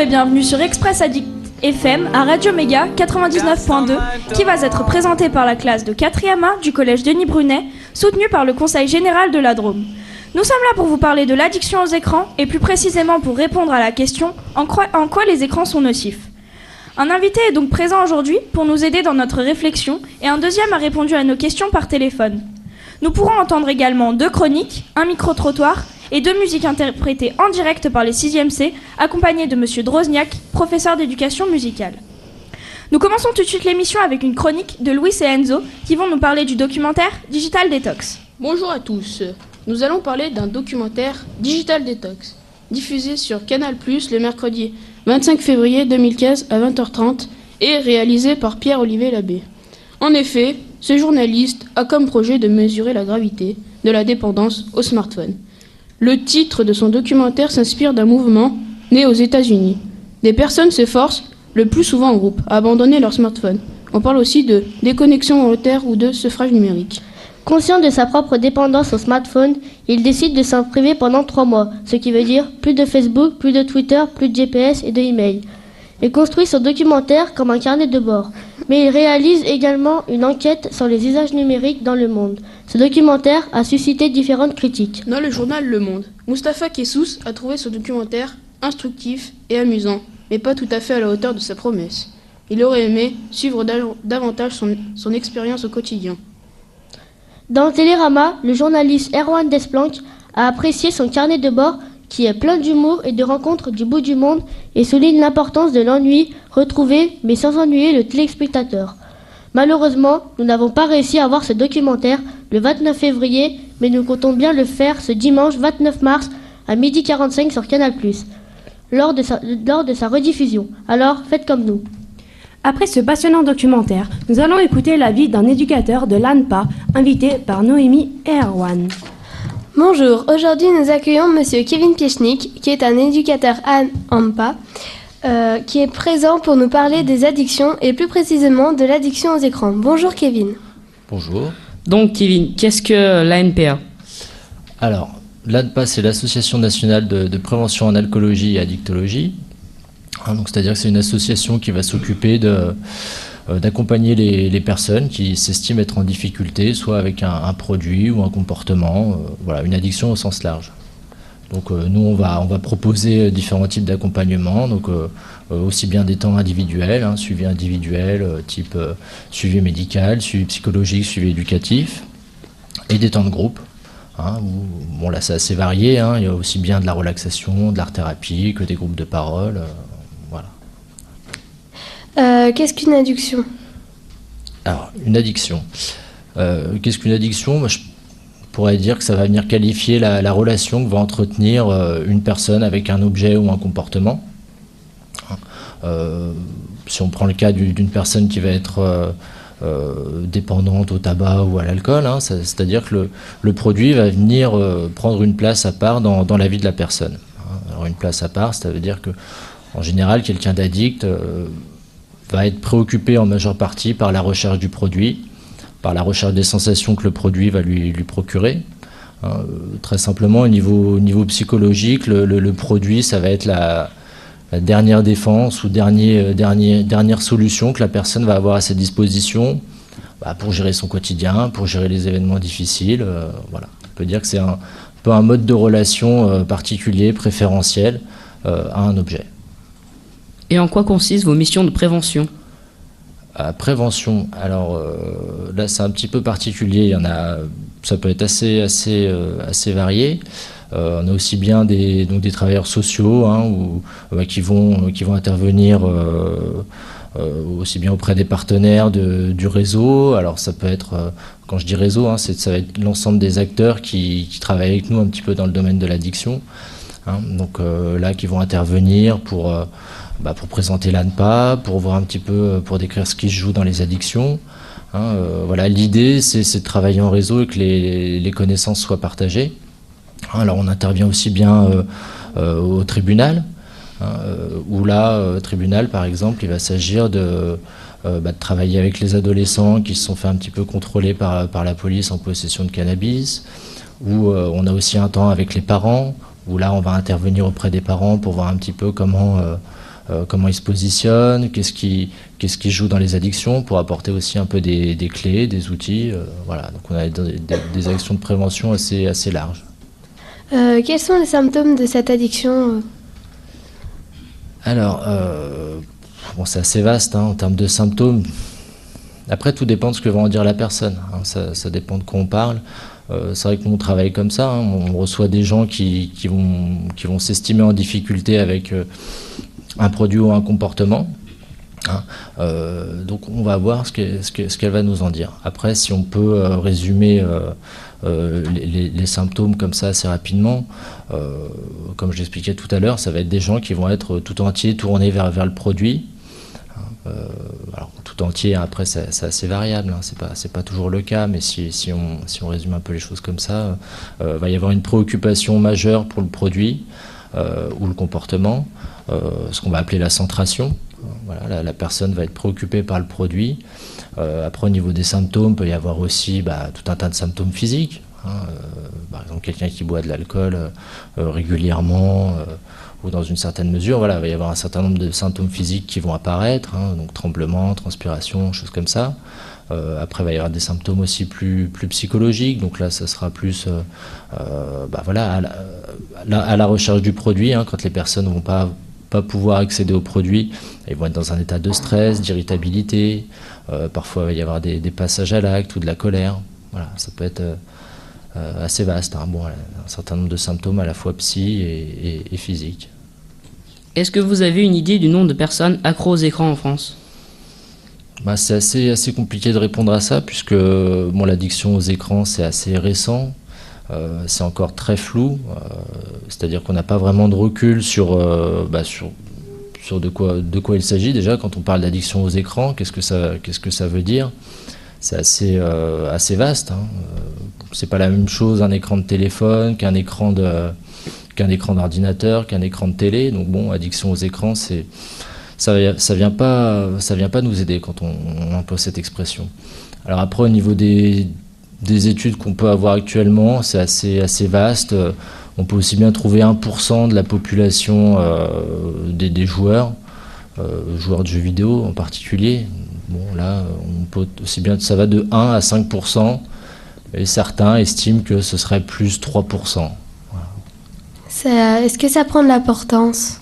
et bienvenue sur Express Addict FM à Radio Méga 99.2 qui va être présenté par la classe de 4e A du collège Denis Brunet, soutenue par le Conseil général de la Drôme. Nous sommes là pour vous parler de l'addiction aux écrans et plus précisément pour répondre à la question en quoi les écrans sont nocifs. Un invité est donc présent aujourd'hui pour nous aider dans notre réflexion et un deuxième a répondu à nos questions par téléphone. Nous pourrons entendre également 2 chroniques, un micro-trottoir et 2 musiques interprétées en direct par les 6e C, accompagnées de Monsieur Drozniak, professeur d'éducation musicale. Nous commençons tout de suite l'émission avec une chronique de Louis et Enzo qui vont nous parler du documentaire Digital Detox. Bonjour à tous, nous allons parler d'un documentaire Digital Detox, diffusé sur Canal+, le mercredi 25 février 2015 à 20h30 et réalisé par Pierre-Olivier Labbé. En effet, ce journaliste a comme projet de mesurer la gravité de la dépendance au smartphone. Le titre de son documentaire s'inspire d'un mouvement né aux États-Unis. Des personnes se forcent, le plus souvent en groupe, à abandonner leur smartphone. On parle aussi de déconnexion volontaire ou de sevrage numérique. Conscient de sa propre dépendance au smartphone, il décide de s'en priver pendant 3 mois, ce qui veut dire plus de Facebook, plus de Twitter, plus de GPS et de email. Il construit son documentaire comme un carnet de bord, mais il réalise également une enquête sur les usages numériques dans le monde. Ce documentaire a suscité différentes critiques. Dans le journal Le Monde, Mustapha Kessous a trouvé ce documentaire instructif et amusant, mais pas tout à fait à la hauteur de sa promesse. Il aurait aimé suivre davantage son expérience au quotidien. Dans Télérama, le journaliste Erwan Desplanques a apprécié son carnet de bord qui est plein d'humour et de rencontres du bout du monde et souligne l'importance de l'ennui retrouvé mais sans ennuyer le téléspectateur. Malheureusement, nous n'avons pas réussi à voir ce documentaire le 29 février, mais nous comptons bien le faire ce dimanche 29 mars à 12h45 sur Canal+, lors de sa rediffusion. Alors, faites comme nous. Après ce passionnant documentaire, nous allons écouter l'avis d'un éducateur de l'ANPA, invité par Noémie et Erwan. Bonjour, aujourd'hui nous accueillons Monsieur Kevin Piechnik, qui est un éducateur à ANPA, qui est présent pour nous parler des addictions et plus précisément de l'addiction aux écrans. Bonjour Kevin. Bonjour. Donc Kevin, qu'est-ce que l'ANPA ? Alors, l'ANPA, c'est l'Association nationale de prévention en alcoolologie et addictologie. Donc, c'est-à-dire que c'est une association qui va s'occuper d'accompagner les personnes qui s'estiment être en difficulté, soit avec un produit ou un comportement, une addiction au sens large. Donc nous, on va proposer différents types d'accompagnement, donc aussi bien des temps individuels, suivi individuel, type suivi médical, suivi psychologique, suivi éducatif, et des temps de groupe. Où, là, c'est assez varié, il y a aussi bien de la relaxation, de l'art-thérapie, que des groupes de parole, voilà. Qu'est-ce qu'une addiction ? Alors, une addiction. Qu'est-ce qu'une addiction ? Moi, je pourrais dire que ça va venir qualifier la relation que va entretenir une personne avec un objet ou un comportement. Si on prend le cas d'une personne qui va être dépendante au tabac ou à l'alcool, c'est-à-dire que le produit va venir prendre une place à part dans la vie de la personne. Alors, une place à part, ça veut dire que, en général, quelqu'un d'addict va être préoccupé en majeure partie par la recherche du produit, par la recherche des sensations que le produit va lui procurer. Très simplement, au niveau psychologique, le produit, ça va être la dernière défense ou dernière solution que la personne va avoir à sa disposition pour gérer son quotidien, pour gérer les événements difficiles. Voilà. On peut dire que c'est un peu un mode de relation particulier, préférentiel à un objet. Et en quoi consistent vos missions de prévention ? Prévention, alors là c'est un petit peu particulier, ça peut être assez varié. On a aussi bien des travailleurs sociaux qui vont intervenir aussi bien auprès des partenaires du réseau. Alors ça peut être, quand je dis réseau, ça va être l'ensemble des acteurs qui travaillent avec nous un petit peu dans le domaine de l'addiction. Donc là qui vont intervenir pour présenter l'ANPA, pour voir un petit peu, pour décrire ce qui se joue dans les addictions. L'idée, c'est de travailler en réseau et que les connaissances soient partagées. Alors, on intervient aussi bien au tribunal, où là, au tribunal, par exemple, il va s'agir de travailler avec les adolescents qui se sont fait un petit peu contrôler par la police en possession de cannabis, où on a aussi un temps avec les parents, où là, on va intervenir auprès des parents pour voir un petit peu comment comment ils se positionnent, qu'est-ce qui joue dans les addictions, pour apporter aussi un peu des clés, des outils. Voilà, donc on a des actions de prévention assez larges. Quels sont les symptômes de cette addiction Alors, bon, c'est assez vaste en termes de symptômes. Après, tout dépend de ce que va en dire la personne. Ça dépend de quoi on parle. C'est vrai que nous, on travaille comme ça. On reçoit des gens qui vont s'estimer en difficulté avec un produit ou un comportement. Donc, on va voir ce qu'elle va nous en dire. Après, si on peut résumer les symptômes comme ça assez rapidement, comme je l'expliquais tout à l'heure, ça va être des gens qui vont être tout entiers tournés vers le produit. Alors tout entier, après c'est assez variable, c'est pas toujours le cas, mais si on résume un peu les choses comme ça, va y avoir une préoccupation majeure pour le produit ou le comportement, ce qu'on va appeler la centration. Voilà, la personne va être préoccupée par le produit. Après, au niveau des symptômes, peut y avoir aussi tout un tas de symptômes physiques. Par exemple, quelqu'un qui boit de l'alcool régulièrement ou dans une certaine mesure, voilà, il va y avoir un certain nombre de symptômes physiques qui vont apparaître, donc tremblement, transpiration, choses comme ça. Après, il va y avoir des symptômes aussi plus psychologiques, donc là, ça sera plus voilà, à la recherche du produit, quand les personnes ne vont pas pouvoir accéder au produit, ils vont être dans un état de stress, d'irritabilité, parfois il va y avoir des passages à l'acte ou de la colère. Voilà, ça peut être assez vaste, Bon, un certain nombre de symptômes à la fois psy et physiques. Est-ce que vous avez une idée du nombre de personnes accros aux écrans en France ? C'est assez compliqué de répondre à ça, puisque l'addiction aux écrans, c'est assez récent. C'est encore très flou, c'est-à-dire qu'on n'a pas vraiment de recul sur de quoi il s'agit. Déjà, quand on parle d'addiction aux écrans, qu'est-ce que ça veut dire ? C'est assez vaste. C'est pas la même chose un écran de téléphone qu'un écran d'ordinateur, qu'un écran de télé. Donc bon, addiction aux écrans, ça vient pas nous aider quand on emploie cette expression. Alors après, au niveau des études qu'on peut avoir actuellement, c'est assez vaste. On peut aussi bien trouver 1% de la population des joueurs de jeux vidéo en particulier. Bon, là, on peut aussi bien, ça va de 1 à 5%, et certains estiment que ce serait plus 3%. Voilà. Est-ce que ça prend de l'importance ?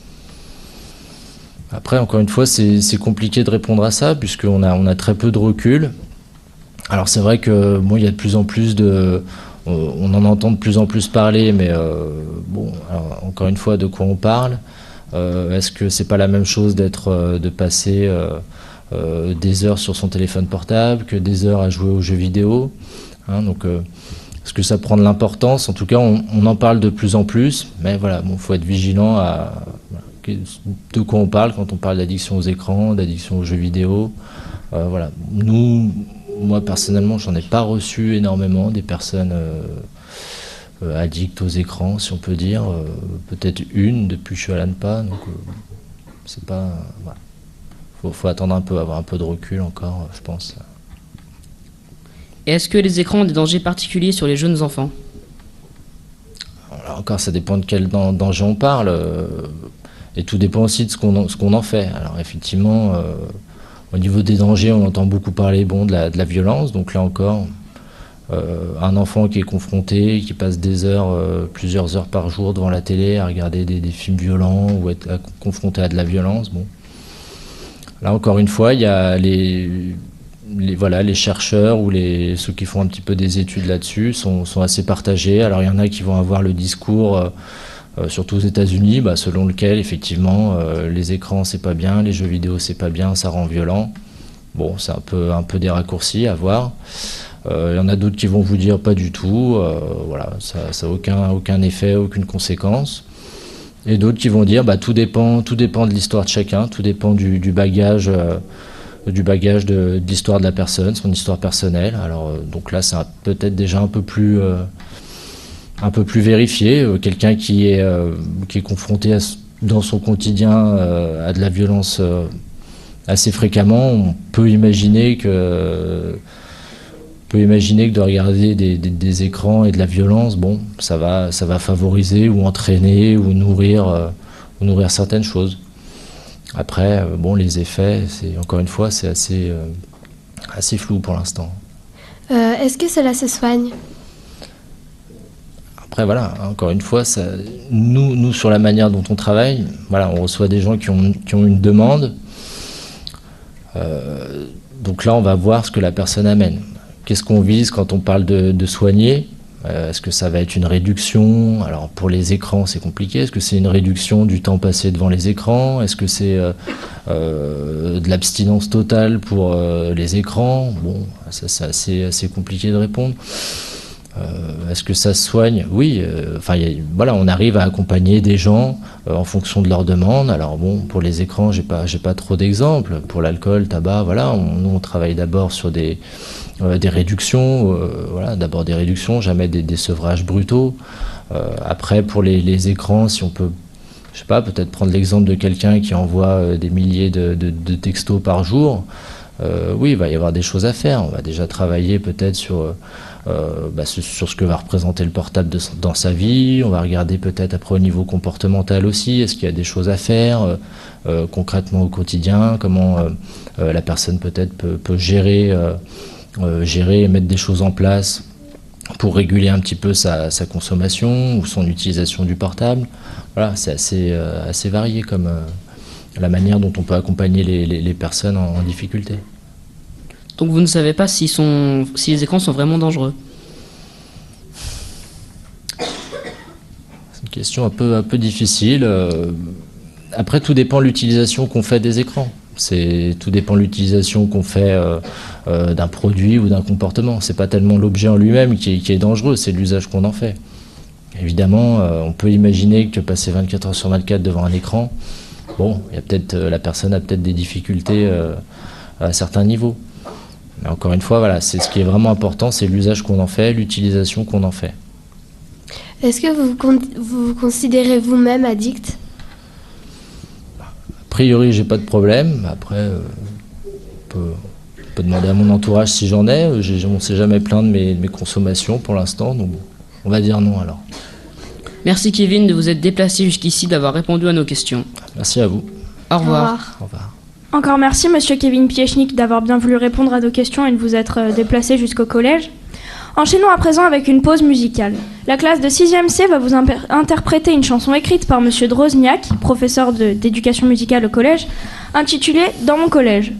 Après, encore une fois, c'est compliqué de répondre à ça, puisqu'on a très peu de recul. Alors c'est vrai que il y a de plus en plus on en entend de plus en plus parler, mais alors, encore une fois, de quoi on parle ? Est-ce que c'est pas la même chose de passer des heures sur son téléphone portable que des heures à jouer aux jeux vidéo, donc est-ce que ça prend de l'importance ? En tout cas, on en parle de plus en plus, mais voilà, faut être vigilant de quoi on parle quand on parle d'addiction aux écrans, d'addiction aux jeux vidéo. Voilà, moi personnellement, j'en ai pas reçu énormément des personnes addictes aux écrans, si on peut dire. Peut-être une depuis que je suis à l'ANPA, donc c'est pas. Voilà. Faut attendre un peu, avoir un peu de recul encore, je pense. Est-ce que les écrans ont des dangers particuliers sur les jeunes enfants ? Alors encore, ça dépend de quel danger on parle. Et tout dépend aussi de ce qu'on en fait. Alors effectivement, au niveau des dangers, on entend beaucoup parler de la violence. Donc là encore, un enfant qui est confronté, qui passe plusieurs heures par jour devant la télé à regarder des films violents ou être confronté à de la violence, Là, encore une fois, il y a les chercheurs ou ceux qui font un petit peu des études là-dessus sont assez partagés. Alors, il y en a qui vont avoir le discours, surtout aux États-Unis, selon lequel, effectivement, les écrans, c'est pas bien, les jeux vidéo, c'est pas bien, ça rend violent. Bon, c'est un peu des raccourcis à voir. Il y en a d'autres qui vont vous dire pas du tout, ça n'a aucun effet, aucune conséquence. Et d'autres qui vont dire tout dépend de l'histoire de chacun, tout dépend du bagage de l'histoire de la personne, son histoire personnelle. Alors donc là, c'est peut-être déjà un peu plus vérifié. Quelqu'un qui est confronté dans son quotidien à de la violence assez fréquemment, on peut imaginer que de regarder des écrans et de la violence, ça va favoriser ou entraîner ou nourrir certaines choses. Après, bon, les effets, encore une fois, c'est assez flou pour l'instant. Est-ce que cela se soigne? Après, voilà, encore une fois, nous, sur la manière dont on travaille, voilà, on reçoit des gens qui ont une demande. Donc là, on va voir ce que la personne amène. Qu'est-ce qu'on vise quand on parle de soigner? Est-ce que ça va être une réduction? Alors, pour les écrans, c'est compliqué. Est-ce que c'est une réduction du temps passé devant les écrans? Est-ce que c'est de l'abstinence totale pour les écrans? Bon, ça, c'est assez compliqué de répondre. Est-ce que ça se soigne? Oui, voilà, on arrive à accompagner des gens en fonction de leurs demandes. Alors bon, pour les écrans, j'ai pas trop d'exemples. Pour l'alcool, tabac, voilà, nous on travaille d'abord sur des réductions, voilà, d'abord des réductions, jamais des sevrages brutaux. Après, pour les écrans, si on peut, je sais pas, peut-être prendre l'exemple de quelqu'un qui envoie des milliers de textos par jour. Oui, il va y avoir des choses à faire. On va déjà travailler peut-être sur ce que va représenter le portable dans sa vie. On va regarder peut-être après au niveau comportemental aussi, est-ce qu'il y a des choses à faire concrètement au quotidien, comment la personne peut-être peut gérer et mettre des choses en place pour réguler un petit peu sa consommation ou son utilisation du portable. Voilà, c'est assez varié comme la manière dont on peut accompagner les personnes en difficulté. Donc vous ne savez pas si les écrans sont vraiment dangereux? C'est une question un peu difficile. Après, tout dépend de l'utilisation qu'on fait des écrans. Tout dépend de l'utilisation qu'on fait d'un produit ou d'un comportement. C'est pas tellement l'objet en lui-même qui est dangereux, c'est l'usage qu'on en fait. Évidemment, on peut imaginer que passer 24 heures sur 24 devant un écran, bon, la personne a peut-être des difficultés à certains niveaux. Mais encore une fois, voilà, c'est ce qui est vraiment important, c'est l'usage qu'on en fait, l'utilisation qu'on en fait. Est-ce que vous vous considérez vous-même addict? A priori, j'ai pas de problème. Après, on peut demander à mon entourage si j'en ai. On ne s'est jamais plaint de mes consommations pour l'instant, donc on va dire non alors. Merci Kevin de vous être déplacé jusqu'ici, d'avoir répondu à nos questions. Merci à vous. Au revoir. Au revoir. Encore merci, monsieur Kevin Piechnik, d'avoir bien voulu répondre à nos questions et de vous être déplacé jusqu'au collège. Enchaînons à présent avec une pause musicale. La classe de 6e C va vous interpréter une chanson écrite par monsieur Drozniak, professeur d'éducation musicale au collège, intitulée « Dans mon collège ».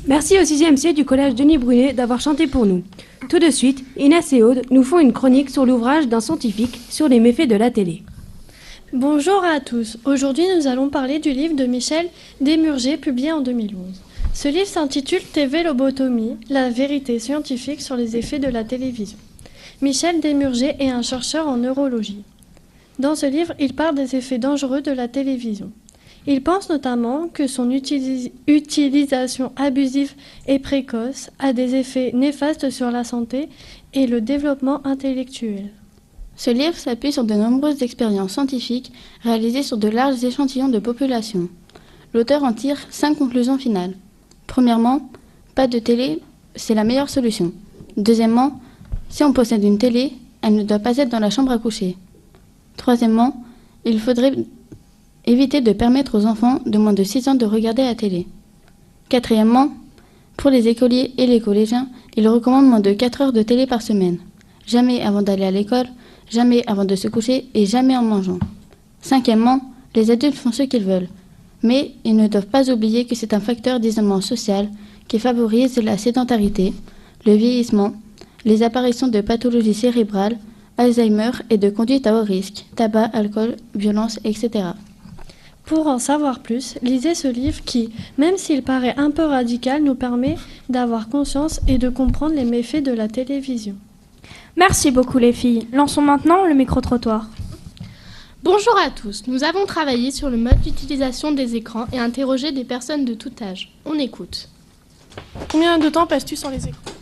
Merci au 6e C du collège Denis Brunet d'avoir chanté pour nous. Tout de suite, Inès et Aude nous font une chronique sur l'ouvrage d'un scientifique sur les méfaits de la télé. Bonjour à tous. Aujourd'hui, nous allons parler du livre de Michel Desmurger, publié en 2011. Ce livre s'intitule TV Lobotomie, la vérité scientifique sur les effets de la télévision. Michel Desmurger est un chercheur en neurologie. Dans ce livre, il parle des effets dangereux de la télévision. Il pense notamment que son utilisation abusive et précoce a des effets néfastes sur la santé et le développement intellectuel. Ce livre s'appuie sur de nombreuses expériences scientifiques réalisées sur de larges échantillons de population. L'auteur en tire 5 conclusions finales. Premièrement, pas de télé, c'est la meilleure solution. Deuxièmement, si on possède une télé, elle ne doit pas être dans la chambre à coucher. Troisièmement, il faudrait éviter de permettre aux enfants de moins de 6 ans de regarder la télé. Quatrièmement, pour les écoliers et les collégiens, il recommande moins de 4 heures de télé par semaine. Jamais avant d'aller à l'école, jamais avant de se coucher et jamais en mangeant. Cinquièmement, les adultes font ce qu'ils veulent. Mais ils ne doivent pas oublier que c'est un facteur d'isolement social qui favorise la sédentarité, le vieillissement, les apparitions de pathologies cérébrales, Alzheimer et de conduite à haut risque, tabac, alcool, violence, etc. Pour en savoir plus, lisez ce livre qui, même s'il paraît un peu radical, nous permet d'avoir conscience et de comprendre les méfaits de la télévision. Merci beaucoup les filles. Lançons maintenant le micro-trottoir. Bonjour à tous. Nous avons travaillé sur le mode d'utilisation des écrans et interrogé des personnes de tout âge. On écoute. Combien de temps passes-tu sur les écrans?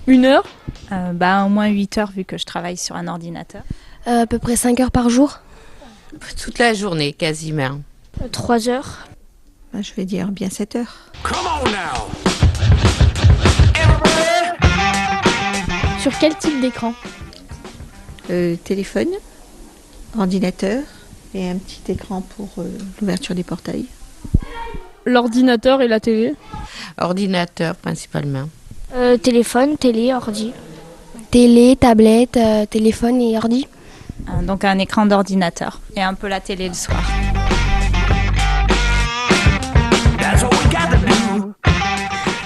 1 heure? Au moins 8 heures vu que je travaille sur un ordinateur. À peu près 5 heures par jour. Toute la journée, quasiment. 3 heures. Je vais dire bien 7 heures. Sur quel type d'écran? Téléphone, ordinateur et un petit écran pour l'ouverture des portails. L'ordinateur et la télé? Ordinateur principalement. Téléphone, télé, ordi. Télé, tablette, téléphone et ordi. Donc un écran d'ordinateur et un peu la télé le soir.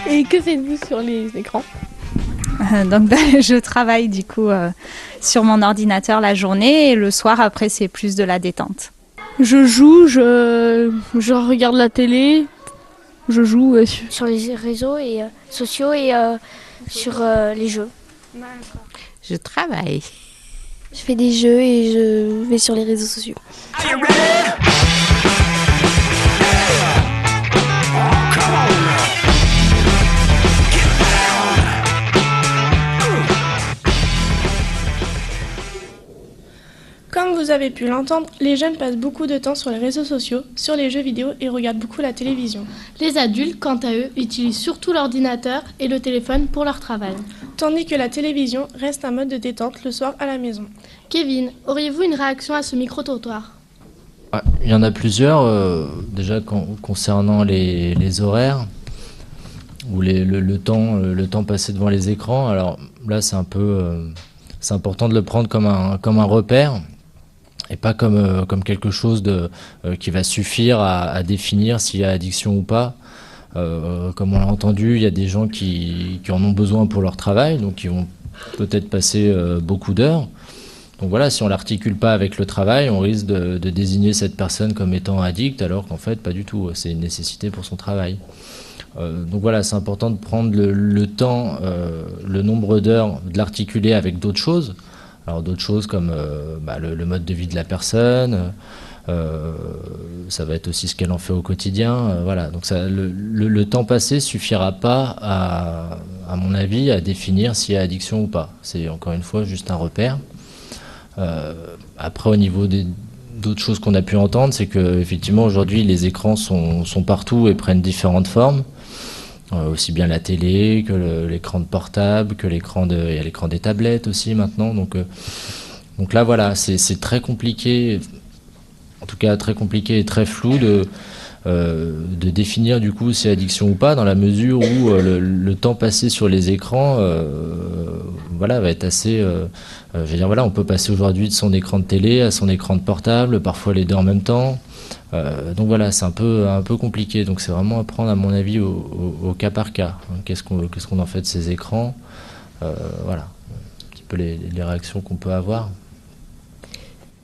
Et que faites-vous sur les écrans? Je travaille du coup sur mon ordinateur la journée et le soir après c'est plus de la détente. Je joue, je regarde la télé, je joue sur les réseaux et sociaux et sur les jeux. Je travaille. Je fais des jeux et je vais sur les réseaux sociaux. Comme vous avez pu l'entendre, les jeunes passent beaucoup de temps sur les réseaux sociaux, sur les jeux vidéo et regardent beaucoup la télévision. Les adultes, quant à eux, utilisent surtout l'ordinateur et le téléphone pour leur travail. Tandis que la télévision reste un mode de détente le soir à la maison. Kevin, auriez-vous une réaction à ce micro-trottoir? Il y en a plusieurs, déjà concernant les horaires ou le temps passé devant les écrans. Alors là, c'est important de le prendre comme un repère et pas comme quelque chose qui va suffire à définir s'il y a addiction ou pas. Comme on l'a entendu, il y a des gens qui en ont besoin pour leur travail, donc qui vont peut-être passer beaucoup d'heures. Donc voilà, si on ne l'articule pas avec le travail, on risque de désigner cette personne comme étant addict, alors qu'en fait, pas du tout. C'est une nécessité pour son travail. Donc voilà, c'est important de prendre le temps, le nombre d'heures, de l'articuler avec d'autres choses. Alors d'autres choses comme le mode de vie de la personne, ça va être aussi ce qu'elle en fait au quotidien. Voilà, donc le temps passé suffira pas, à mon avis, à définir s'il y a addiction ou pas. C'est encore une fois juste un repère. Après, au niveau d'autres choses qu'on a pu entendre, c'est qu'effectivement aujourd'hui les écrans sont partout et prennent différentes formes. Aussi bien la télé que l'écran de portable, que il y a l'écran des tablettes aussi maintenant. Donc là voilà, c'est très compliqué, en tout cas très compliqué et très flou de définir du coup si c'est addiction ou pas, dans la mesure où le temps passé sur les écrans va être assez... je veux dire, on peut passer aujourd'hui de son écran de télé à son écran de portable, parfois les deux en même temps. Donc voilà, c'est un peu compliqué. Donc c'est vraiment à prendre, à mon avis, au cas par cas. Qu'est-ce qu'on en fait de ces écrans ? Voilà, un petit peu les réactions qu'on peut avoir.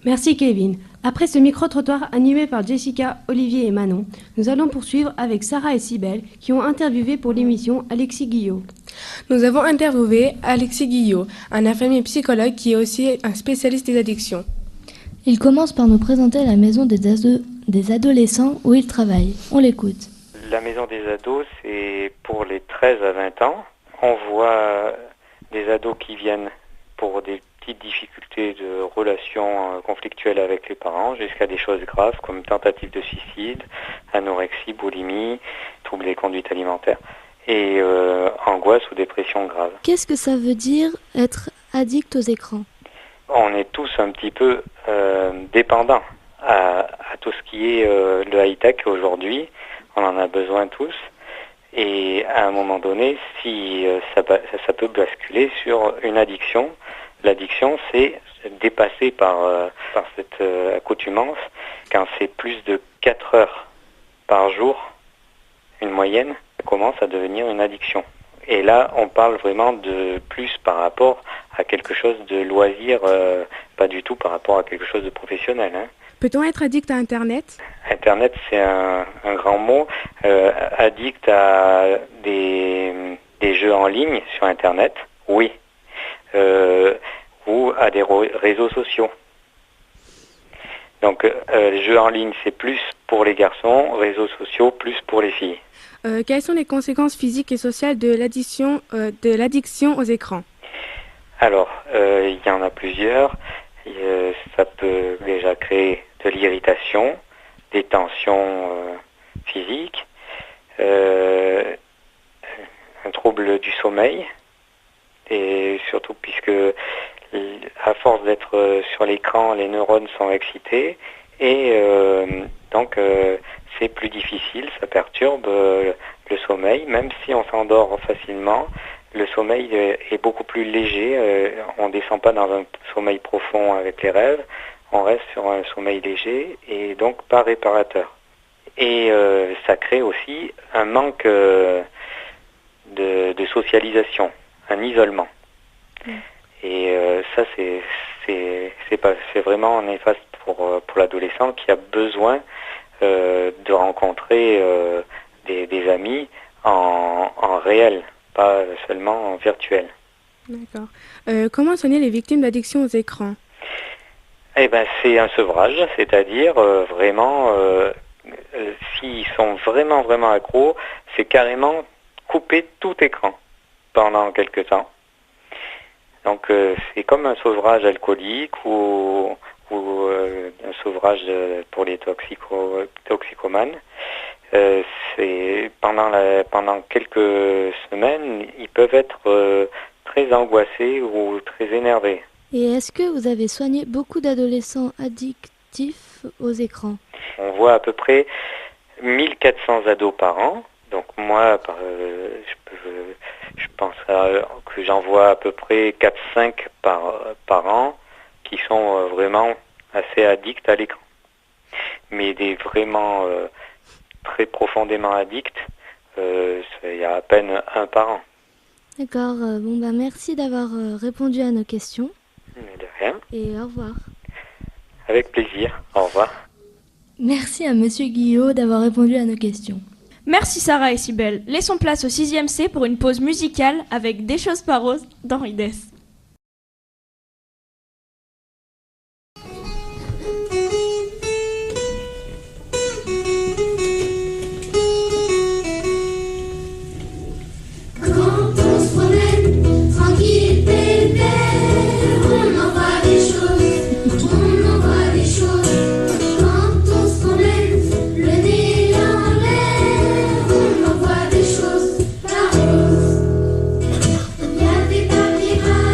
Merci Kevin. Après ce micro-trottoir animé par Jessica, Olivier et Manon, nous allons poursuivre avec Sarah et Cybèle qui ont interviewé pour l'émission Alexis Guillot. Nous avons interviewé Alexis Guillot, un infirmier psychologue qui est aussi un spécialiste des addictions. Il commence par nous présenter la maison des adolescents où il travaille. On l'écoute. La maison des ados, c'est pour les 13 à 20 ans. On voit des ados qui viennent pour des petites difficultés de relations conflictuelles avec les parents, jusqu'à des choses graves comme tentative de suicide, anorexie, boulimie, troubles des conduites alimentaires et angoisse ou dépression grave. Qu'est-ce que ça veut dire être addict aux écrans ? On est tous un petit peu dépendants à tout ce qui est le high-tech aujourd'hui. On en a besoin tous. Et à un moment donné, si ça peut basculer sur une addiction. L'addiction, c'est dépassé par cette accoutumance. Quand c'est plus de 4 heures par jour, une moyenne, ça commence à devenir une addiction. Et là, on parle vraiment de plus par rapport à quelque chose de loisir, pas du tout par rapport à quelque chose de professionnel. Hein. Peut-on être addict à Internet ? Internet, c'est un grand mot. Addict à des jeux en ligne sur Internet, oui. Ou à des réseaux sociaux. Donc, les jeux en ligne, c'est plus pour les garçons, réseaux sociaux, plus pour les filles. Quelles sont les conséquences physiques et sociales de l'addiction aux écrans ? Alors, il y en a plusieurs. Ça peut déjà créer de l'irritation, des tensions physiques, un trouble du sommeil, et surtout puisque à force d'être sur l'écran, les neurones sont excités et donc c'est plus difficile, ça perturbe le sommeil, même si on s'endort facilement. Le sommeil est beaucoup plus léger, on ne descend pas dans un sommeil profond avec les rêves, on reste sur un sommeil léger et donc pas réparateur. Et ça crée aussi un manque de socialisation, un isolement. Et ça, c'est vraiment néfaste pour l'adolescent qui a besoin de rencontrer des amis en réel, pas seulement en virtuel. D'accord. Comment soigner les victimes d'addiction aux écrans ? Eh ben, c'est un sevrage, c'est-à-dire vraiment, s'ils sont vraiment accros, c'est carrément couper tout écran pendant quelque temps. Donc c'est comme un sevrage alcoolique ou un sevrage pour les toxicomanes. C'est pendant quelques semaines, ils peuvent être très angoissés ou très énervés. Et est-ce que vous avez soigné beaucoup d'adolescents addictifs aux écrans ? On voit à peu près 1400 ados par an. Donc moi, je pense que j'en vois à peu près 4-5 par an qui sont vraiment assez addicts à l'écran. Mais des vraiment très profondément addicts, il y a à peine un par an. D'accord, merci d'avoir répondu à nos questions. Mais de rien. Et au revoir. Avec plaisir, au revoir. Merci à Monsieur Guillot d'avoir répondu à nos questions. Merci Sarah et Cybèle. Laissons place au 6e C pour une pause musicale avec Des choses pas roses d'Henri Dess. Il y a des papyrus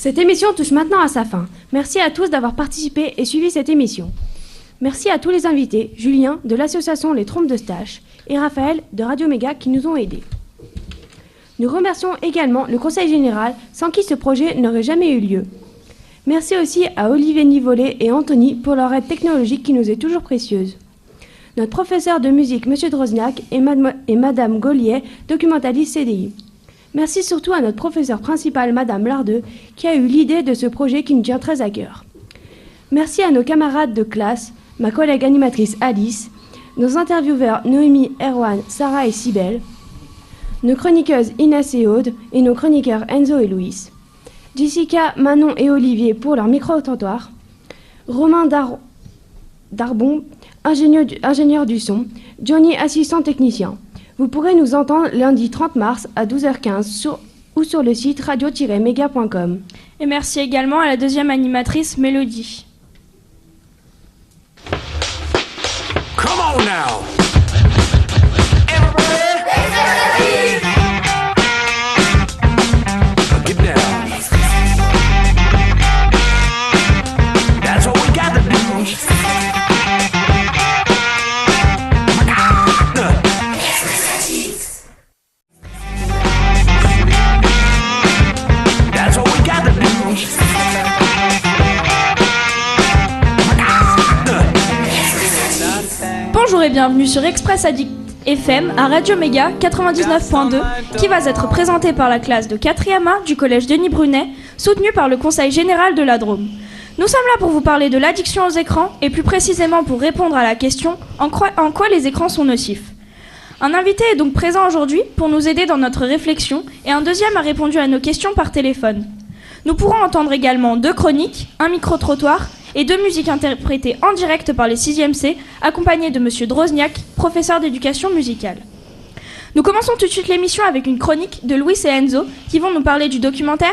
Cette émission touche maintenant à sa fin. Merci à tous d'avoir participé et suivi cette émission. Merci à tous les invités, Julien de l'association Les Trompes de Stache et Raphaël de Radio Méga qui nous ont aidés. Nous remercions également le Conseil général sans qui ce projet n'aurait jamais eu lieu. Merci aussi à Olivier Nivolet et Anthony pour leur aide technologique qui nous est toujours précieuse. Notre professeur de musique, M. Drozniak, et Madame Gaulier, documentaliste CDI. Merci surtout à notre professeur principal, Madame Lardeux, qui a eu l'idée de ce projet qui nous tient très à cœur. Merci à nos camarades de classe, ma collègue animatrice Alice, nos intervieweurs Noémie, Erwan, Sarah et Cybèle, nos chroniqueuses Inès et Aude et nos chroniqueurs Enzo et Louis, Jessica, Manon et Olivier pour leur micro-trottoir, Romain Darbon, ingénieur du son, Johnny, assistant technicien. Vous pourrez nous entendre lundi 30 mars à 12h15 ou sur le site radio-méga.com. Et merci également à la deuxième animatrice Mélodie. Come on now. Get down. That's what we got to do. That's what we got to do. Bonjour et bienvenue sur Express Addict FM à Radio Méga 99.2 qui va être présenté par la classe de 4e A du collège Denis Brunet, soutenue par le Conseil général de la Drôme. Nous sommes là pour vous parler de l'addiction aux écrans et plus précisément pour répondre à la question en quoi les écrans sont nocifs. Un invité est donc présent aujourd'hui pour nous aider dans notre réflexion et un deuxième a répondu à nos questions par téléphone. Nous pourrons entendre également 2 chroniques, un micro-trottoir et 2 musiques interprétées en direct par les 6e C, accompagnées de M. Drozniak, professeur d'éducation musicale. Nous commençons tout de suite l'émission avec une chronique de Louis et Enzo qui vont nous parler du documentaire